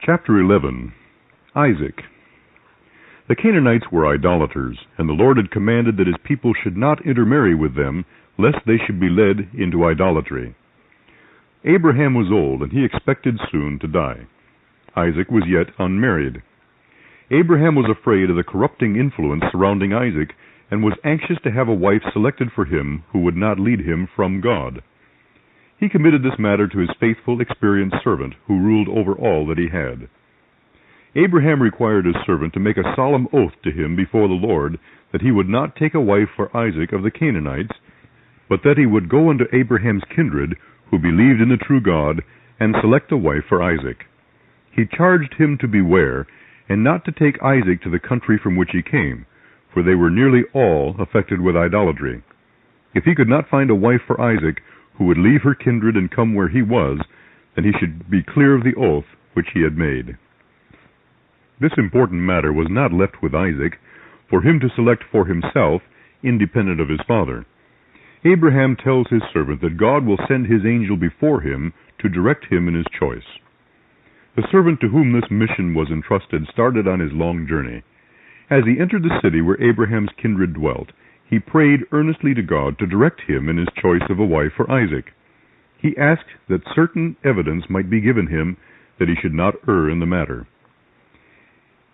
Chapter 11. Isaac. The Canaanites were idolaters, and the Lord had commanded that his people should not intermarry with them, lest they should be led into idolatry. Abraham was old, and he expected soon to die. Isaac was yet unmarried. Abraham was afraid of the corrupting influence surrounding Isaac, and was anxious to have a wife selected for him who would not lead him from God. He committed this matter to his faithful, experienced servant, who ruled over all that he had. Abraham required his servant to make a solemn oath to him before the Lord that he would not take a wife for Isaac of the Canaanites, but that he would go unto Abraham's kindred, who believed in the true God, and select a wife for Isaac. He charged him to beware, and not to take Isaac to the country from which he came, for they were nearly all affected with idolatry. If he could not find a wife for Isaac, who would leave her kindred and come where he was, then he should be clear of the oath which he had made. This important matter was not left with Isaac, for him to select for himself, independent of his father. Abraham tells his servant that God will send his angel before him to direct him in his choice. The servant to whom this mission was entrusted started on his long journey. As he entered the city where Abraham's kindred dwelt, he prayed earnestly to God to direct him in his choice of a wife for Isaac. He asked that certain evidence might be given him, that he should not err in the matter.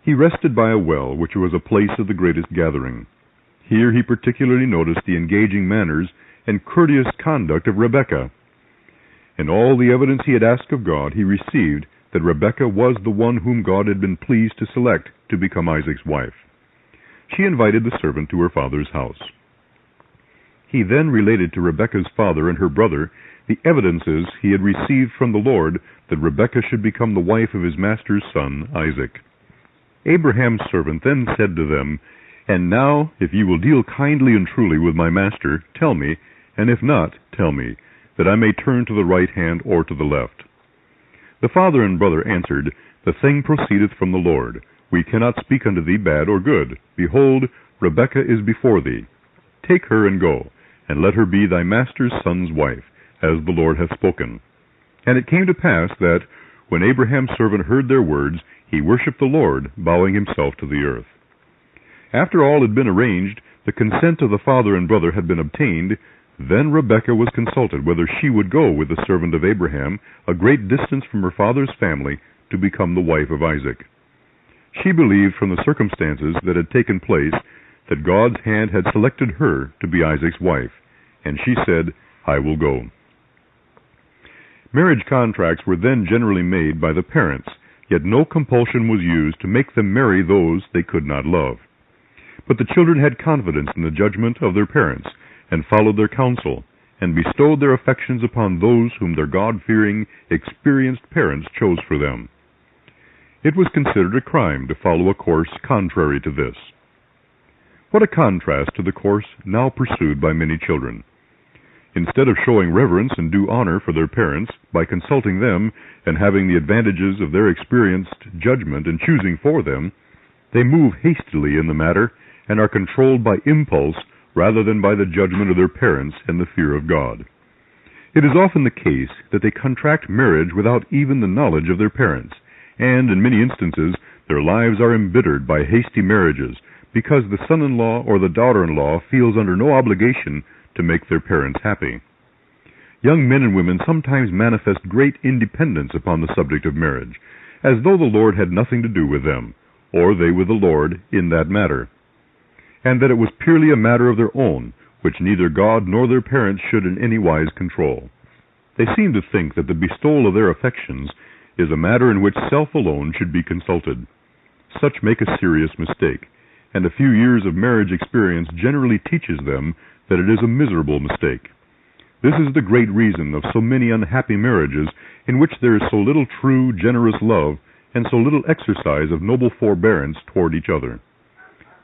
He rested by a well, which was a place of the greatest gathering. Here he particularly noticed the engaging manners and courteous conduct of Rebekah. In all the evidence he had asked of God, he received that Rebekah was the one whom God had been pleased to select to become Isaac's wife. She invited the servant to her father's house. He then related to Rebekah's father and her brother the evidences he had received from the Lord that Rebekah should become the wife of his master's son, Isaac. Abraham's servant then said to them, "And now, if ye will deal kindly and truly with my master, tell me, and if not, tell me, that I may turn to the right hand or to the left." The father and brother answered, "The thing proceedeth from the Lord. We cannot speak unto thee bad or good. Behold, Rebekah is before thee. Take her and go, and let her be thy master's son's wife, as the Lord hath spoken." And it came to pass that, when Abraham's servant heard their words, he worshipped the Lord, bowing himself to the earth. After all had been arranged, the consent of the father and brother had been obtained. Then Rebekah was consulted whether she would go with the servant of Abraham, a great distance from her father's family, to become the wife of Isaac. She believed from the circumstances that had taken place that God's hand had selected her to be Isaac's wife, and she said, "I will go." Marriage contracts were then generally made by the parents, yet no compulsion was used to make them marry those they could not love. But the children had confidence in the judgment of their parents, and followed their counsel, and bestowed their affections upon those whom their God-fearing, experienced parents chose for them. It was considered a crime to follow a course contrary to this. What a contrast to the course now pursued by many children! Instead of showing reverence and due honor for their parents by consulting them and having the advantages of their experienced judgment in choosing for them, they move hastily in the matter and are controlled by impulse rather than by the judgment of their parents and the fear of God. It is often the case that they contract marriage without even the knowledge of their parents, and in many instances their lives are embittered by hasty marriages because the son-in-law or the daughter-in-law feels under no obligation to make their parents happy. Young men and women sometimes manifest great independence upon the subject of marriage, as though the Lord had nothing to do with them, or they with the Lord in that matter, and that it was purely a matter of their own, which neither God nor their parents should in any wise control. They seem to think that the bestowal of their affections is a matter in which self alone should be consulted. Such make a serious mistake, and a few years of marriage experience generally teaches them that it is a miserable mistake. This is the great reason of so many unhappy marriages in which there is so little true, generous love and so little exercise of noble forbearance toward each other.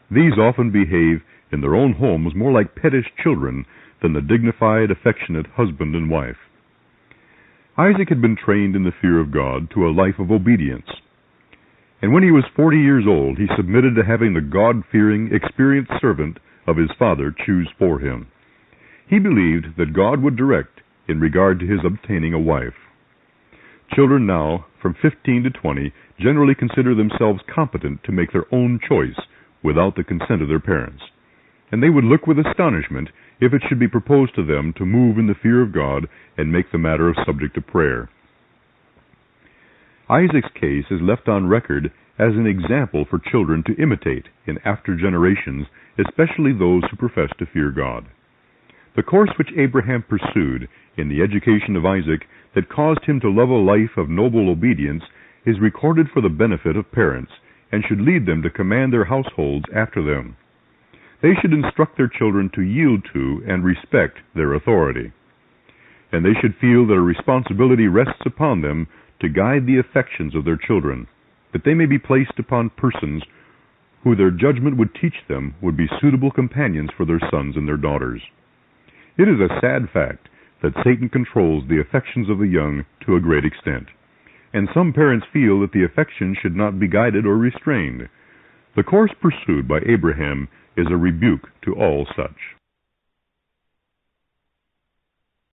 These often behave in their own homes more like pettish children than the dignified, affectionate husband and wife. Isaac had been trained in the fear of God to a life of obedience. And when he was 40 years old, he submitted to having the God-fearing, experienced servant of his father choose for him. He believed that God would direct in regard to his obtaining a wife. Children now, from 15 to 20, generally consider themselves competent to make their own choice without the consent of their parents, and they would look with astonishment if it should be proposed to them to move in the fear of God and make the matter a subject of prayer. Isaac's case is left on record as an example for children to imitate in after generations, especially those who profess to fear God. The course which Abraham pursued in the education of Isaac that caused him to love a life of noble obedience is recorded for the benefit of parents, and should lead them to command their households after them. They should instruct their children to yield to and respect their authority, and they should feel that a responsibility rests upon them to guide the affections of their children, that they may be placed upon persons who their judgment would teach them would be suitable companions for their sons and their daughters. It is a sad fact that Satan controls the affections of the young to a great extent, and some parents feel that the affections should not be guided or restrained. The course pursued by Abraham is a rebuke to all such.